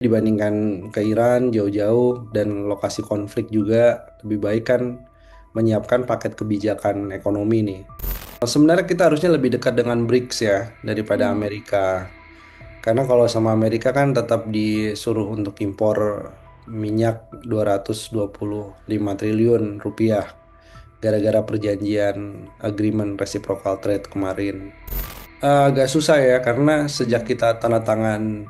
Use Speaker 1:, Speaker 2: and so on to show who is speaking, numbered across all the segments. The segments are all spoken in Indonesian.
Speaker 1: Dibandingkan ke Iran jauh-jauh dan lokasi konflik juga lebih baik kan menyiapkan paket kebijakan ekonomi nih. Sebenarnya kita harusnya lebih dekat dengan BRICS ya daripada
Speaker 2: Hmm.
Speaker 1: Amerika. Karena kalau sama Amerika kan tetap disuruh untuk impor minyak 225 triliun rupiah gara-gara perjanjian agreement reciprocal trade kemarin. Agak susah ya karena sejak
Speaker 2: Hmm.
Speaker 1: kita tanda tangan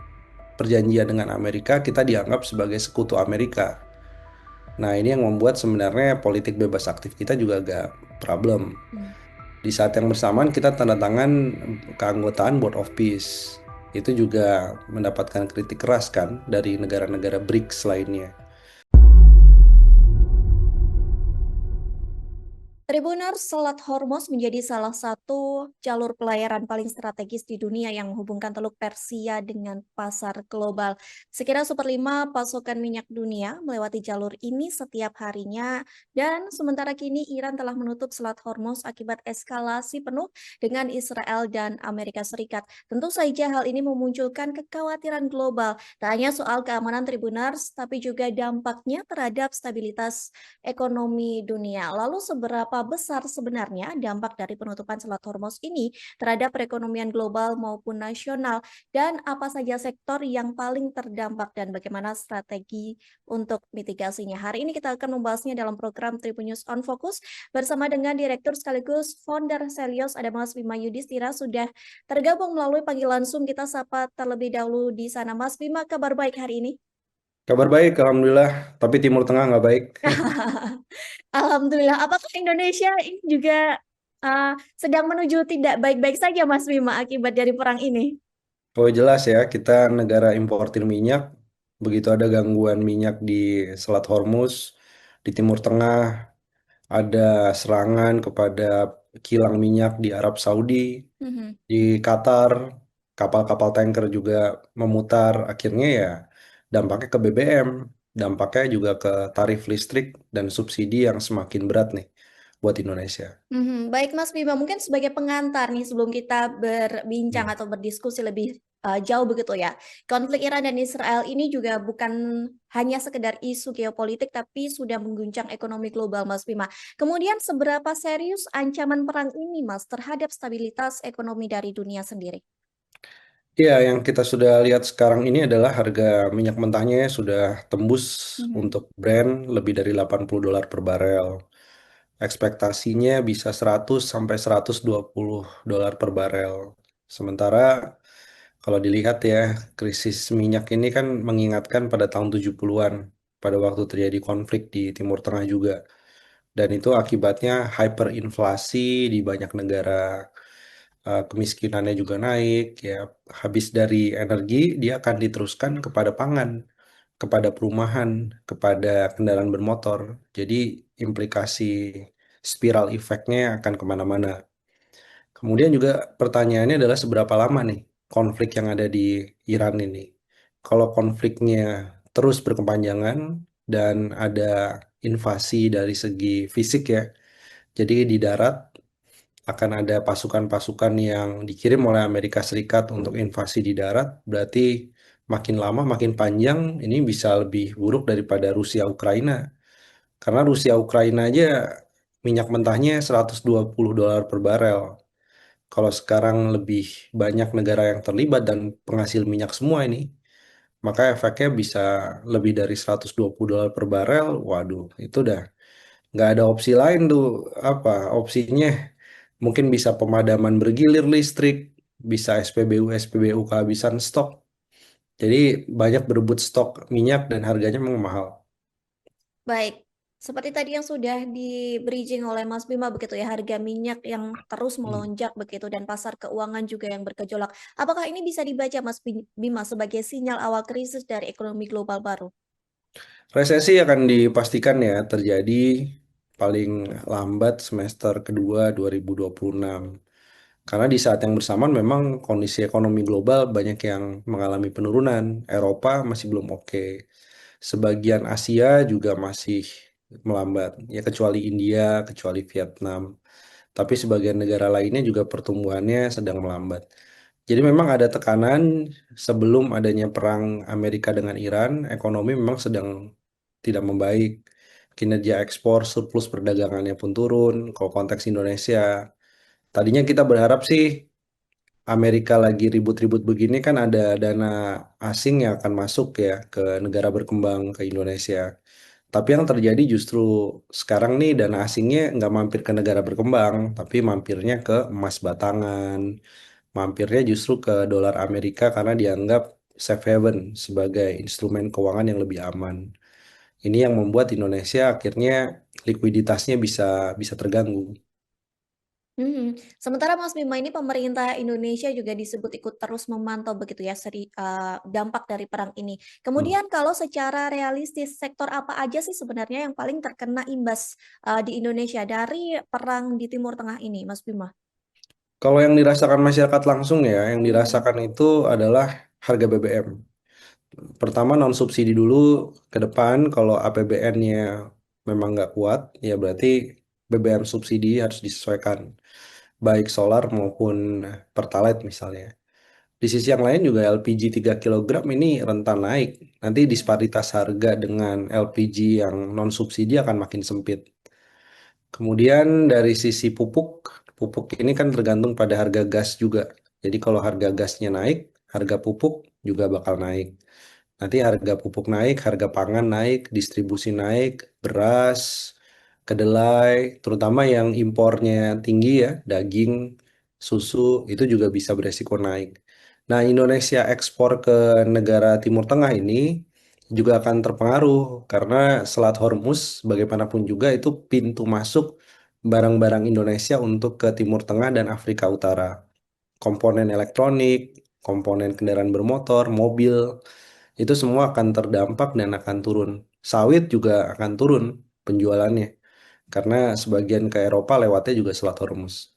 Speaker 1: perjanjian dengan Amerika, kita dianggap sebagai sekutu Amerika. Nah, ini yang membuat sebenarnya politik bebas aktif kita juga agak problem.
Speaker 2: Hmm.
Speaker 1: Di saat yang bersamaan kita tanda tangan keanggotaan Board of Peace. Itu juga mendapatkan kritik keras kan dari negara-negara BRICS lainnya.
Speaker 2: Tribuners Selat Hormuz menjadi salah satu jalur pelayaran paling strategis di dunia yang menghubungkan Teluk Persia dengan pasar global. Sekira seperlima pasokan minyak dunia melewati jalur ini setiap harinya, dan sementara kini Iran telah menutup Selat Hormuz akibat eskalasi penuh dengan Israel dan Amerika Serikat. Tentu saja hal ini memunculkan kekhawatiran global, tak hanya soal keamanan Tribuners, tapi juga dampaknya terhadap stabilitas ekonomi dunia. Lalu seberapa besar sebenarnya dampak dari penutupan Selat Hormuz ini terhadap perekonomian global maupun nasional, dan apa saja sektor yang paling terdampak dan bagaimana strategi untuk mitigasinya? Hari ini kita akan membahasnya dalam program Tribun News on Focus bersama dengan Direktur sekaligus Founder Selios, ada Mas Bima Yudhistira, sudah tergabung melalui panggilan Zoom. Kita sapa terlebih dahulu di sana. Mas Bima, kabar baik hari ini?
Speaker 1: Kabar baik, Alhamdulillah. Tapi Timur Tengah nggak baik.
Speaker 2: Alhamdulillah. Apakah Indonesia ini juga sedang menuju tidak baik-baik saja, Mas Bima, akibat dari perang ini?
Speaker 1: Oh jelas ya, kita negara importir minyak. Begitu ada gangguan minyak di Selat Hormuz, di Timur Tengah, ada serangan kepada kilang minyak di Arab Saudi,
Speaker 2: Mhm.
Speaker 1: di Qatar, kapal-kapal tanker juga memutar. Akhirnya ya dampaknya ke BBM, dampaknya juga ke tarif listrik dan subsidi yang semakin berat nih buat Indonesia.
Speaker 2: Mhm. Baik, Mas Bima, mungkin sebagai pengantar nih sebelum kita berbincang
Speaker 1: Hmm.
Speaker 2: atau berdiskusi lebih jauh begitu ya. Konflik Iran dan Israel ini juga bukan hanya sekedar isu geopolitik, tapi sudah mengguncang ekonomi global, Mas Bima. Kemudian seberapa serius ancaman perang ini, Mas, terhadap stabilitas ekonomi dari dunia sendiri?
Speaker 1: Iya, yang kita sudah lihat sekarang ini adalah harga minyak mentahnya sudah tembus
Speaker 2: Mhm.
Speaker 1: untuk Brent lebih dari $80 per barel. Ekspektasinya bisa 100 sampai $120 per barel. Sementara kalau dilihat ya, krisis minyak ini kan mengingatkan pada tahun 70-an, pada waktu terjadi konflik di Timur Tengah juga. Dan itu akibatnya hyperinflasi di banyak negara, kemiskinannya juga naik, ya. Habis dari energi, dia akan diteruskan kepada pangan, kepada perumahan, kepada kendaraan bermotor. Jadi implikasi spiral efeknya akan kemana-mana. Kemudian juga pertanyaannya adalah seberapa lama nih konflik yang ada di Iran ini. Kalau konfliknya terus berkepanjangan dan ada invasi dari segi fisik ya, jadi di darat akan ada pasukan-pasukan yang dikirim oleh Amerika Serikat untuk invasi di darat, berarti makin lama makin panjang ini bisa lebih buruk daripada Rusia Ukraina. Karena Rusia Ukraina aja minyak mentahnya $120 per barel. Kalau sekarang lebih banyak negara yang terlibat dan penghasil minyak semua ini, maka efeknya bisa lebih dari $120 per barel. Waduh, itu udah nggak ada opsi lain tuh. Apa opsinya? Mungkin bisa pemadaman bergilir listrik, bisa SPBU kehabisan stok. Jadi banyak berebut stok minyak dan harganya memang mahal.
Speaker 2: Baik, seperti tadi yang sudah di-bridging oleh Mas Bima begitu ya, harga minyak yang terus
Speaker 1: Hmm.
Speaker 2: melonjak begitu dan pasar keuangan juga yang bergejolak. Apakah ini bisa dibaca Mas Bima sebagai sinyal awal krisis dari ekonomi global baru?
Speaker 1: Resesi akan dipastikan ya terjadi paling lambat semester kedua 2026. Karena di saat yang bersamaan memang kondisi ekonomi global banyak yang mengalami penurunan. Eropa masih belum oke. Sebagian Asia juga masih melambat. Ya kecuali India, kecuali Vietnam. Tapi sebagian negara lainnya juga pertumbuhannya sedang melambat. Jadi memang ada tekanan sebelum adanya perang Amerika dengan Iran, ekonomi memang sedang tidak membaik. Kinerja ekspor, surplus perdagangannya pun turun. Kalau konteks Indonesia, tadinya kita berharap sih Amerika lagi ribut-ribut begini kan ada dana asing yang akan masuk ya ke negara berkembang ke Indonesia. Tapi yang terjadi justru sekarang nih dana asingnya nggak mampir ke negara berkembang, tapi mampirnya ke emas batangan, mampirnya justru ke dolar Amerika karena dianggap safe haven sebagai instrumen keuangan yang lebih aman. Ini yang membuat Indonesia akhirnya likuiditasnya bisa bisa terganggu.
Speaker 2: Mhm. Sementara Mas Bima ini pemerintah Indonesia juga disebut ikut terus memantau begitu ya dampak dari perang ini.
Speaker 1: Hmm.
Speaker 2: Kemudian kalau secara realistis sektor apa aja sih sebenarnya yang paling terkena imbas, di Indonesia dari perang di Timur Tengah ini, Mas Bima?
Speaker 1: Kalau yang dirasakan masyarakat langsung ya, yang
Speaker 2: Mhm.
Speaker 1: dirasakan itu adalah harga BBM. Pertama non subsidi dulu, ke depan kalau APBN-nya memang nggak kuat, ya berarti BBM subsidi harus disesuaikan, baik solar maupun Pertalite misalnya. Di sisi yang lain juga LPG 3 kilogram ini rentan naik. Nanti
Speaker 2: Mhm.
Speaker 1: disparitas harga dengan LPG yang non subsidi akan makin sempit. Kemudian dari sisi pupuk, pupuk ini kan tergantung pada harga gas juga. Jadi kalau harga gasnya naik, harga pupuk juga bakal naik. Nanti harga pupuk naik, harga pangan naik, distribusi naik, beras, kedelai, terutama yang impornya tinggi ya, daging, susu, itu juga bisa beresiko naik. Nah, Indonesia ekspor ke negara Timur Tengah ini juga akan terpengaruh karena Selat Hormuz bagaimanapun juga itu pintu masuk barang-barang Indonesia untuk ke Timur Tengah dan Afrika Utara. Komponen elektronik, komponen kendaraan bermotor, mobil, itu semua akan terdampak dan akan turun. Sawit juga akan turun penjualannya karena sebagian ke Eropa lewatnya juga Selat Hormuz.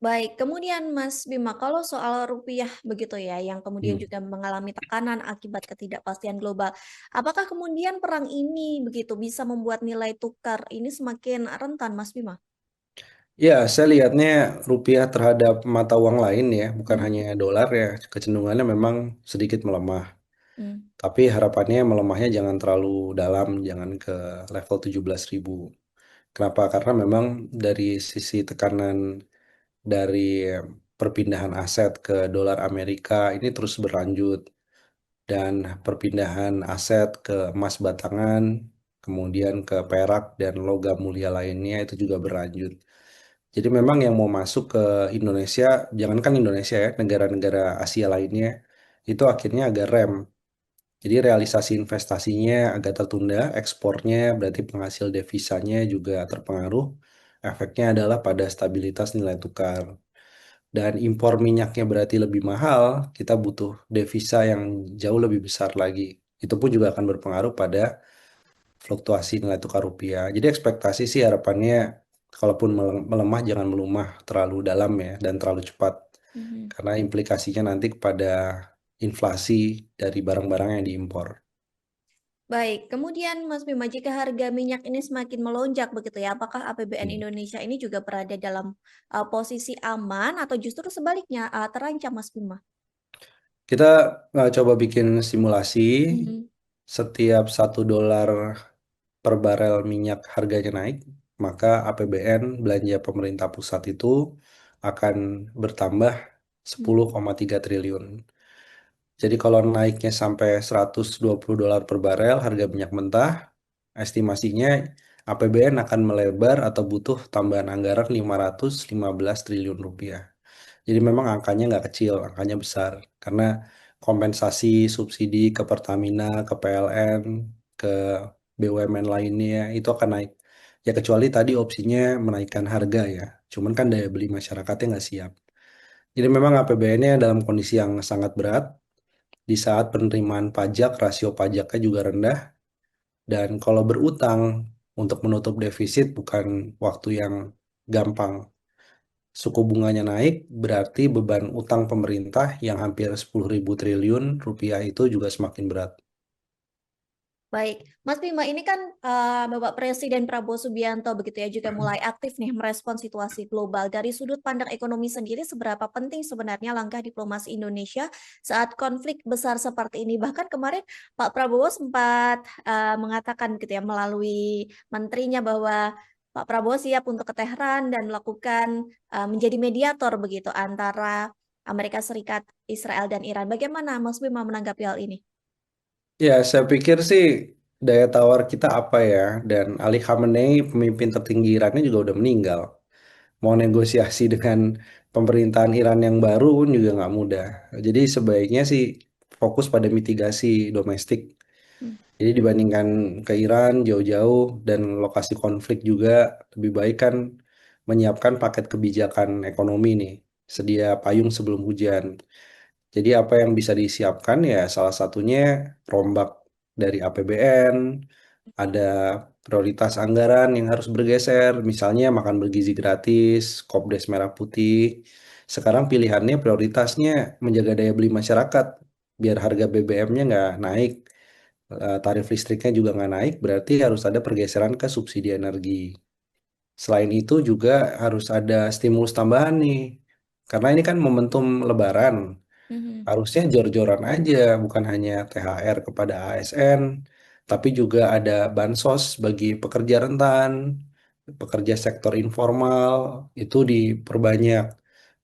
Speaker 2: Baik, kemudian Mas Bima, kalau soal rupiah begitu ya, yang kemudian
Speaker 1: Hmm.
Speaker 2: juga mengalami tekanan akibat ketidakpastian global, apakah kemudian perang ini begitu bisa membuat nilai tukar ini semakin rentan, Mas Bima?
Speaker 1: Ya, saya lihatnya rupiah terhadap mata uang lain ya, bukan
Speaker 2: Mhm.
Speaker 1: hanya dolar ya, kecenderungannya memang sedikit melemah.
Speaker 2: Mmm.
Speaker 1: Tapi harapannya melemahnya jangan terlalu dalam, jangan ke level 17.000. Kenapa? Karena memang dari sisi tekanan dari perpindahan aset ke dolar Amerika ini terus berlanjut dan perpindahan aset ke emas batangan, kemudian ke perak dan logam mulia lainnya itu juga berlanjut. Jadi memang yang mau masuk ke Indonesia, jangankan Indonesia ya, negara-negara Asia lainnya, itu akhirnya agak rem. Jadi realisasi investasinya agak tertunda, ekspornya berarti penghasil devisanya juga terpengaruh. Efeknya adalah pada stabilitas nilai tukar. Dan impor minyaknya berarti lebih mahal, kita butuh devisa yang jauh lebih besar lagi. Itu pun juga akan berpengaruh pada fluktuasi nilai tukar rupiah. Jadi ekspektasi sih harapannya, kalaupun melemah jangan melemah terlalu dalam ya dan terlalu cepat.
Speaker 2: Mhm.
Speaker 1: Karena implikasinya nanti kepada inflasi dari barang-barang yang diimpor.
Speaker 2: Baik, kemudian Mas Bima, jika harga minyak ini semakin melonjak begitu ya, apakah APBN
Speaker 1: Hmm.
Speaker 2: Indonesia ini juga berada dalam, posisi aman atau justru sebaliknya, terancam, Mas Bima?
Speaker 1: Kita coba bikin simulasi,
Speaker 2: Mhm.
Speaker 1: setiap 1 dolar per barel minyak harganya naik, maka APBN belanja pemerintah pusat itu akan bertambah
Speaker 2: Mhm.
Speaker 1: 10,3 triliun. Jadi kalau naiknya sampai 120 dolar per barel harga minyak mentah, estimasinya APBN akan melebar atau butuh tambahan anggaran 515 triliun rupiah. Jadi memang angkanya nggak kecil, angkanya besar. Karena kompensasi subsidi ke Pertamina, ke PLN, ke BUMN lainnya itu akan naik. Ya kecuali tadi opsinya menaikkan harga ya. Cuman kan daya beli masyarakatnya nggak siap. Jadi memang APBN-nya dalam kondisi yang sangat berat. Di saat penerimaan pajak, rasio pajaknya juga rendah. Dan kalau berutang untuk menutup defisit bukan waktu yang gampang. Suku bunganya naik, berarti beban utang pemerintah yang hampir 10.000 triliun rupiah itu juga semakin berat.
Speaker 2: Baik, Mas Bima, ini kan Bapak Presiden Prabowo Subianto begitu ya juga mulai aktif nih merespon situasi global. Dari sudut pandang ekonomi sendiri, seberapa penting sebenarnya langkah diplomasi Indonesia saat konflik besar seperti ini? Bahkan kemarin Pak Prabowo sempat mengatakan gitu ya melalui menterinya bahwa Pak Prabowo siap untuk ke Tehran dan melakukan menjadi mediator begitu antara Amerika Serikat, Israel dan Iran. Bagaimana Mas Bima menanggapi hal ini?
Speaker 1: Ya, saya pikir sih daya tawar kita apa ya, dan Ali Khamenei, pemimpin tertinggi Irannya juga udah meninggal. Mau negosiasi dengan pemerintahan Iran yang baru pun juga nggak mudah. Jadi sebaiknya sih fokus pada mitigasi domestik.
Speaker 2: Hmm.
Speaker 1: Jadi dibandingkan ke Iran jauh-jauh dan lokasi konflik juga lebih baik kan menyiapkan paket kebijakan ekonomi nih, sedia payung sebelum hujan. Jadi apa yang bisa disiapkan ya salah satunya rombak dari APBN, ada prioritas anggaran yang harus bergeser, misalnya makan bergizi gratis, Kopdes Merah Putih. Sekarang pilihannya prioritasnya menjaga daya beli masyarakat, biar harga BBM-nya nggak naik, tarif listriknya juga nggak naik, berarti harus ada pergeseran ke subsidi energi. Selain itu juga harus ada stimulus tambahan nih, karena ini kan momentum Lebaran.
Speaker 2: Mhm.
Speaker 1: Harusnya jor-joran aja, bukan hanya THR kepada ASN, tapi juga ada bansos bagi pekerja rentan, pekerja sektor informal, itu diperbanyak.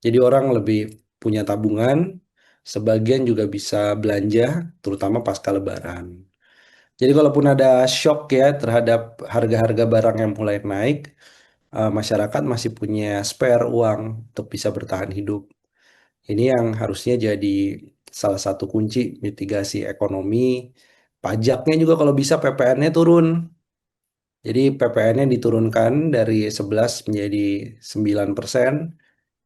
Speaker 1: Jadi orang lebih punya tabungan, sebagian juga bisa belanja, terutama pasca Lebaran. Jadi kalaupun ada shock ya terhadap harga-harga barang yang mulai naik, masyarakat masih punya spare uang untuk bisa bertahan hidup. Ini yang harusnya jadi salah satu kunci mitigasi ekonomi. Pajaknya juga kalau bisa PPN-nya turun. Jadi PPN-nya diturunkan dari 11 menjadi 9%.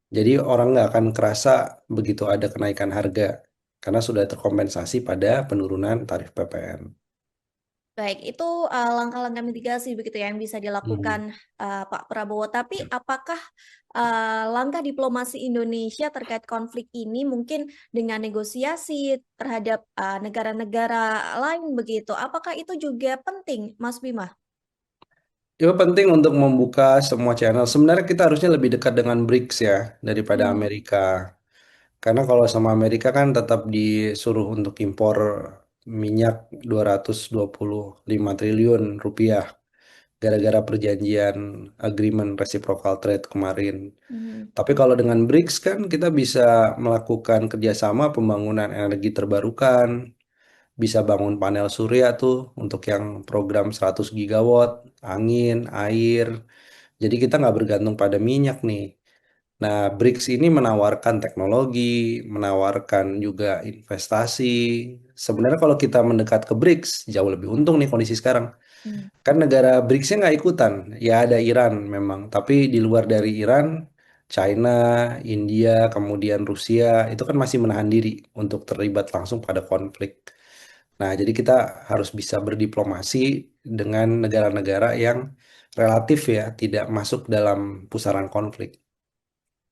Speaker 1: Jadi orang nggak akan kerasa begitu ada kenaikan harga karena sudah terkompensasi pada penurunan tarif PPN.
Speaker 2: Baik, itu langkah-langkah mitigasi begitu ya yang bisa dilakukan
Speaker 1: Hmm.
Speaker 2: Pak Prabowo. Tapi apakah langkah diplomasi Indonesia terkait konflik ini mungkin dengan negosiasi terhadap negara-negara lain begitu? Apakah itu juga penting, Mas Bima?
Speaker 1: Itu penting untuk membuka semua channel. Sebenarnya kita harusnya lebih dekat dengan BRICS ya daripada
Speaker 2: Mhm.
Speaker 1: Amerika. Karena kalau sama Amerika kan tetap disuruh untuk impor minyak 225 triliun rupiah gara-gara perjanjian agreement reciprocal trade kemarin.
Speaker 2: Mhm.
Speaker 1: Tapi kalau dengan BRICS kan kita bisa melakukan kerjasama pembangunan energi terbarukan, bisa bangun panel surya tuh untuk yang program 100 gigawatt, angin, air. Jadi kita nggak bergantung pada minyak nih. Nah, BRICS ini menawarkan teknologi, menawarkan juga investasi. Sebenarnya kalau kita mendekat ke BRICS, jauh lebih untung nih kondisi sekarang.
Speaker 2: Mhm.
Speaker 1: Kan negara BRICS-nya nggak ikutan. Ya ada Iran memang, tapi di luar dari Iran, China, India, kemudian Rusia, itu kan masih menahan diri untuk terlibat langsung pada konflik. Nah, jadi kita harus bisa berdiplomasi dengan negara-negara yang relatif ya tidak masuk dalam pusaran konflik.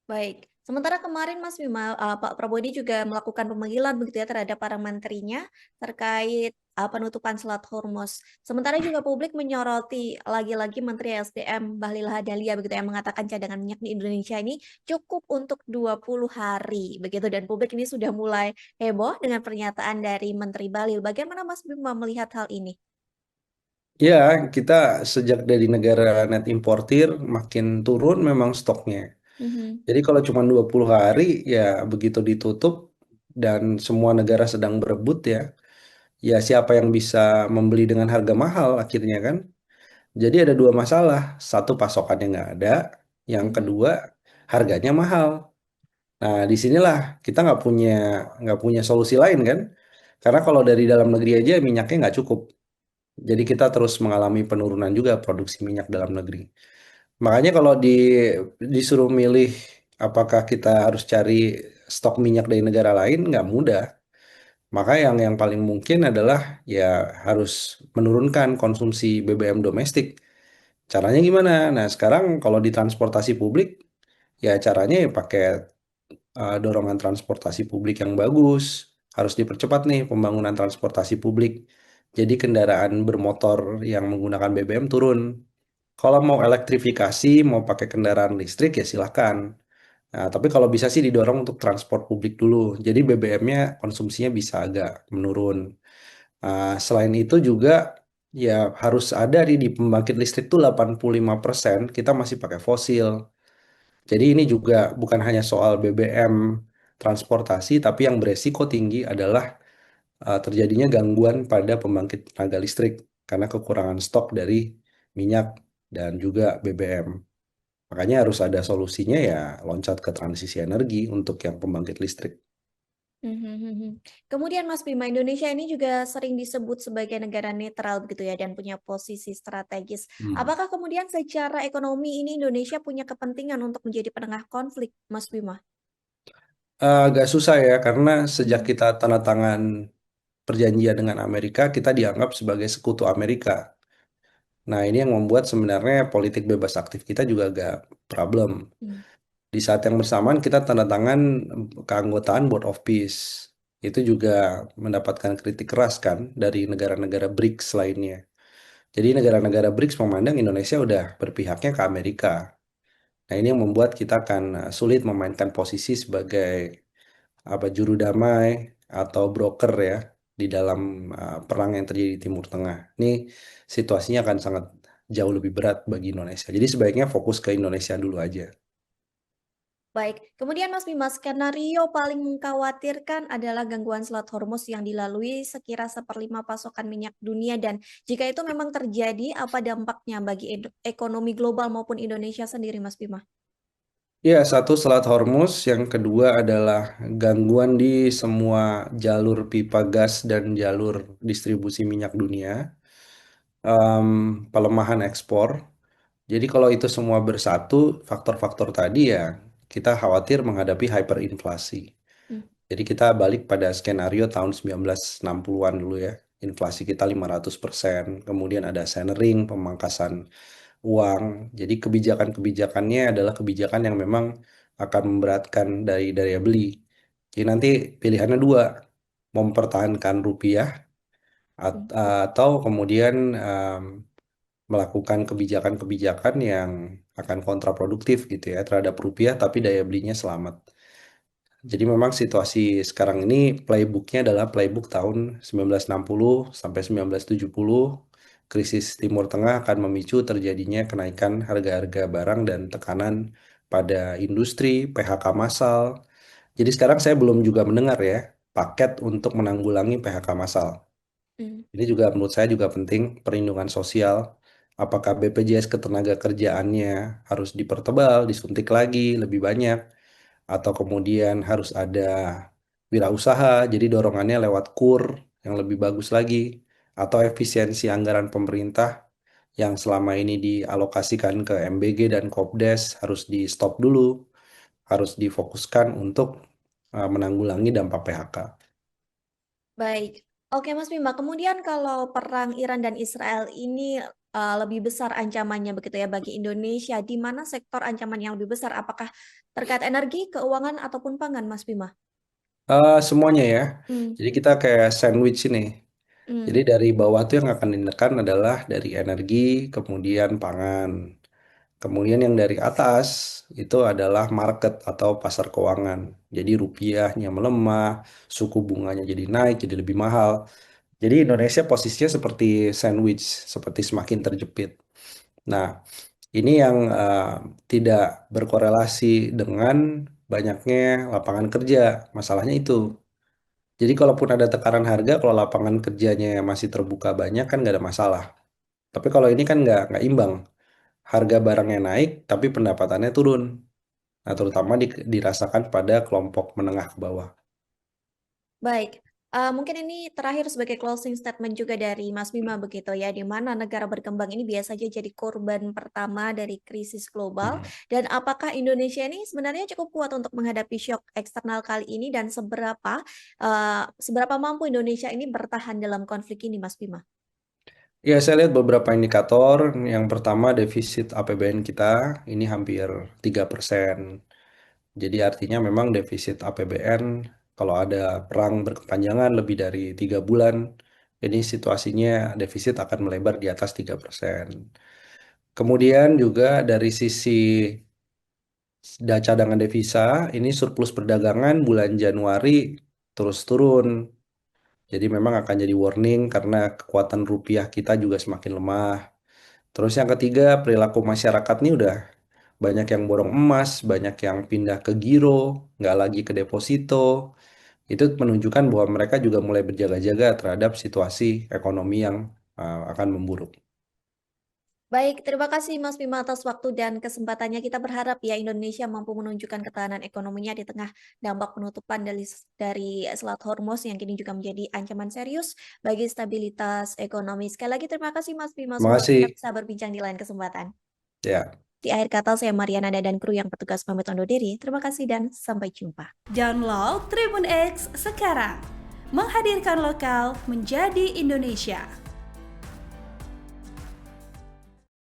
Speaker 2: Baik. Sementara kemarin Mas Bima, Pak Prabowo ini juga melakukan pemanggilan begitu ya terhadap para menterinya terkait penutupan Selat Hormuz. Sementara juga publik menyoroti lagi-lagi Menteri SDM Bahlil Lahadalia begitu yang mengatakan cadangan minyak di Indonesia ini cukup untuk 20 hari begitu dan publik ini sudah mulai heboh dengan pernyataan dari Menteri Bahlil. Bagaimana Mas Bima melihat hal ini?
Speaker 1: Ya, kita sejak dari negara net importir makin turun memang stoknya.
Speaker 2: Mhm.
Speaker 1: Jadi kalau cuma 20 hari ya begitu ditutup dan semua negara sedang berebut ya, ya siapa yang bisa membeli dengan harga mahal akhirnya kan? Jadi ada dua masalah. Satu pasokannya nggak ada, yang
Speaker 2: Mhm.
Speaker 1: kedua harganya mahal. Nah disinilah kita nggak punya solusi lain kan? Karena kalau dari dalam negeri aja minyaknya nggak cukup. Jadi kita terus mengalami penurunan juga produksi minyak dalam negeri. Makanya kalau disuruh milih apakah kita harus cari stok minyak dari negara lain, nggak mudah. Maka yang paling mungkin adalah ya harus menurunkan konsumsi BBM domestik. Caranya gimana? Nah sekarang kalau di transportasi publik, ya caranya ya pakai dorongan transportasi publik yang bagus. Harus dipercepat nih pembangunan transportasi publik. Jadi kendaraan bermotor yang menggunakan BBM turun. Kalau mau elektrifikasi, mau pakai kendaraan listrik ya silahkan. Nah, tapi kalau bisa sih didorong untuk transport publik dulu. Jadi BBM-nya konsumsinya bisa agak menurun. Selain itu juga ya harus ada di pembangkit listrik tuh 85% kita masih pakai fosil. Jadi ini juga bukan hanya soal BBM transportasi, tapi yang beresiko tinggi adalah terjadinya gangguan pada pembangkit tenaga listrik karena kekurangan stok dari minyak dan juga BBM. Makanya harus ada solusinya ya loncat ke transisi energi untuk yang pembangkit listrik.
Speaker 2: Mhm. Kemudian Mas Bima, Indonesia ini juga sering disebut sebagai negara netral begitu ya dan punya posisi strategis.
Speaker 1: Hmm.
Speaker 2: Apakah kemudian secara ekonomi ini Indonesia punya kepentingan untuk menjadi penengah konflik, Mas Bima?
Speaker 1: Agak susah ya karena sejak
Speaker 2: Hmm.
Speaker 1: kita tanda tangan perjanjian dengan Amerika, kita dianggap sebagai sekutu Amerika. Nah, ini yang membuat sebenarnya politik bebas aktif kita juga agak problem.
Speaker 2: Hmm.
Speaker 1: Di saat yang bersamaan kita tanda tangan keanggotaan Board of Peace. Itu juga mendapatkan kritik keras kan dari negara-negara BRICS lainnya. Jadi negara-negara BRICS memandang Indonesia udah berpihaknya ke Amerika. Nah, ini yang membuat kita akan sulit memainkan posisi sebagai apa juru damai atau broker ya di dalam perang yang terjadi di Timur Tengah. Ini situasinya akan sangat jauh lebih berat bagi Indonesia. Jadi sebaiknya fokus ke Indonesia dulu aja.
Speaker 2: Baik, kemudian Mas Bima, skenario paling mengkhawatirkan adalah gangguan Selat Hormuz yang dilalui sekira seperlima pasokan minyak dunia dan jika itu memang terjadi, apa dampaknya bagi ekonomi global maupun Indonesia sendiri, Mas Bima?
Speaker 1: Ya, satu Selat Hormuz, yang kedua adalah gangguan di semua jalur pipa gas dan jalur distribusi minyak dunia, pelemahan ekspor. Jadi kalau itu semua bersatu, faktor-faktor tadi ya kita khawatir menghadapi hyperinflasi.
Speaker 2: Hmm.
Speaker 1: Jadi kita balik pada skenario tahun 1960-an dulu ya. Inflasi kita 500%, kemudian ada centering, pemangkasan uang. Jadi kebijakan-kebijakannya adalah kebijakan yang memang akan memberatkan dari daya beli. Jadi nanti pilihannya dua, mempertahankan rupiah
Speaker 2: Hmm.
Speaker 1: atau kemudian melakukan kebijakan-kebijakan yang akan kontraproduktif gitu ya terhadap rupiah tapi daya belinya selamat. Jadi memang situasi sekarang ini playbooknya adalah playbook tahun 1960 sampai 1970. Krisis Timur Tengah akan memicu terjadinya kenaikan harga-harga barang dan tekanan pada industri, PHK massal. Jadi sekarang saya belum juga mendengar ya paket untuk menanggulangi PHK massal.
Speaker 2: Hmm.
Speaker 1: Ini juga menurut saya juga penting perlindungan sosial. Apakah BPJS Ketenagakerjaannya harus dipertebal, disuntik lagi lebih banyak, atau kemudian harus ada wirausaha, jadi dorongannya lewat KUR yang lebih bagus lagi, atau efisiensi anggaran pemerintah yang selama ini dialokasikan ke MBG dan Kopdes harus di stop dulu, harus difokuskan untuk menanggulangi dampak PHK.
Speaker 2: Baik. Oke, Mas Bima. Kemudian kalau perang Iran dan Israel ini lebih besar ancamannya begitu ya bagi Indonesia, di mana sektor ancaman yang lebih besar? Apakah terkait energi, keuangan, ataupun pangan, Mas Bima?
Speaker 1: Semuanya ya.
Speaker 2: Hmm.
Speaker 1: Jadi kita kayak sandwich ini. Jadi
Speaker 2: Hmm.
Speaker 1: dari bawah tuh yang akan dinekan adalah dari energi, kemudian pangan. Kemudian yang dari atas itu adalah market atau pasar keuangan. Jadi rupiahnya melemah, suku bunganya jadi naik, jadi lebih mahal. Jadi Indonesia posisinya seperti sandwich, seperti semakin terjepit. Nah, ini yang tidak berkorelasi dengan banyaknya lapangan kerja. Masalahnya itu. Jadi kalaupun ada tekanan harga, kalau lapangan kerjanya masih terbuka banyak kan nggak ada masalah. Tapi kalau ini kan nggak imbang. Harga barangnya naik, tapi pendapatannya turun. Nah, terutama dirasakan pada kelompok menengah ke bawah.
Speaker 2: Baik, mungkin ini terakhir sebagai closing statement juga dari Mas Bima begitu ya, di mana negara berkembang ini biasanya jadi korban pertama dari krisis global,
Speaker 1: Hmm.
Speaker 2: dan apakah Indonesia ini sebenarnya cukup kuat untuk menghadapi shock eksternal kali ini dan seberapa mampu Indonesia ini bertahan dalam konflik ini, Mas Bima?
Speaker 1: Ya, saya lihat beberapa indikator. Yang pertama, defisit APBN kita ini hampir 3%. Jadi artinya memang defisit APBN kalau ada perang berkepanjangan lebih dari 3 bulan, ini situasinya defisit akan melebar di atas 3%. Kemudian juga dari sisi cadangan devisa, ini surplus perdagangan bulan Januari terus turun. Jadi memang akan jadi warning karena kekuatan rupiah kita juga semakin lemah. Terus yang ketiga, perilaku masyarakat nih udah banyak yang borong emas, banyak yang pindah ke giro, nggak lagi ke deposito. Itu menunjukkan bahwa mereka juga mulai berjaga-jaga terhadap situasi ekonomi yang akan memburuk.
Speaker 2: Baik, terima kasih Mas Bima atas waktu dan kesempatannya. Kita berharap ya Indonesia mampu menunjukkan ketahanan ekonominya di tengah dampak penutupan dari Selat Hormuz yang kini juga menjadi ancaman serius bagi stabilitas ekonomi. Sekali lagi terima kasih Mas Bima.
Speaker 1: Terima
Speaker 2: Semoga
Speaker 1: kasih.
Speaker 2: kita bisa berbincang di lain kesempatan.
Speaker 1: Ya.
Speaker 2: Di akhir kata saya Mariana dan kru yang bertugas pamit undur diri. Terima kasih dan sampai jumpa.
Speaker 3: Download Tribun X sekarang. Menghadirkan lokal menjadi Indonesia.